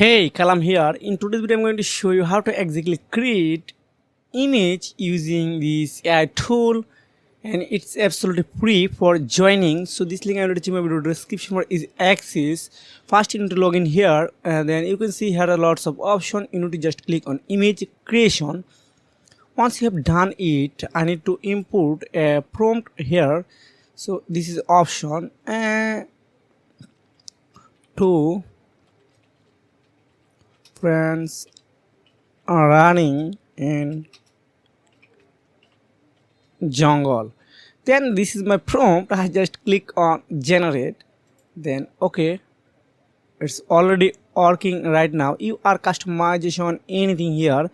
Hey, Kalam here. In today's video, I'm going to show you how to exactly create image using this AI tool, and it's absolutely free for joining. So this link I will in my video description for is access. First, you need to log in here, and then you can see here are lots of options. You need to just click on image creation. Once you have done it, I need to import a prompt here. So this is option to friends are running in jungle. Then this is my prompt. I just click on generate, then okay, it's already working right now. You are customization anything here,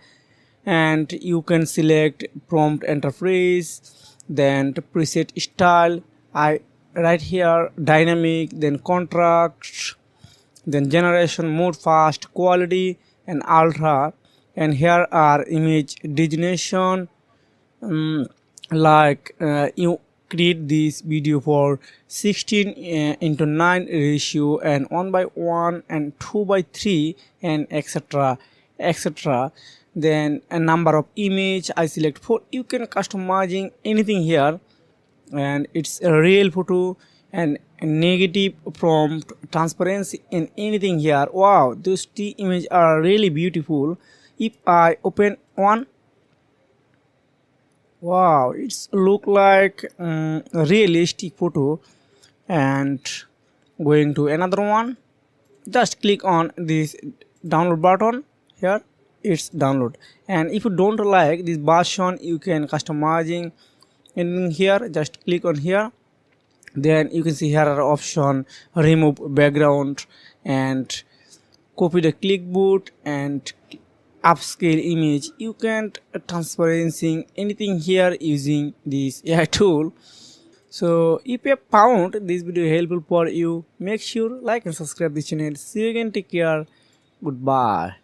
and you can select prompt enterprise, then the preset style. I right here dynamic, then contract, then generation mode, fast, quality, and ultra. And here are image designation, you create this video for 16:9 ratio, and 1:1 and 2:3, and etc. Then a number of image I select for. You can customizing anything here, and it's a real photo and a negative prompt, transparency, and anything here. Wow, those two images are really beautiful. If I open one, wow, it's look like a realistic photo. And going to another one, just click on this download button here. It's download. And if you don't like this version, you can customizing in here. Just click on here, then you can see here are option remove background and copy the clipboard and upscale image. You can transparency anything here using this AI tool. So if you have found this video helpful for you, make sure like and subscribe this channel. See you again, take care, goodbye.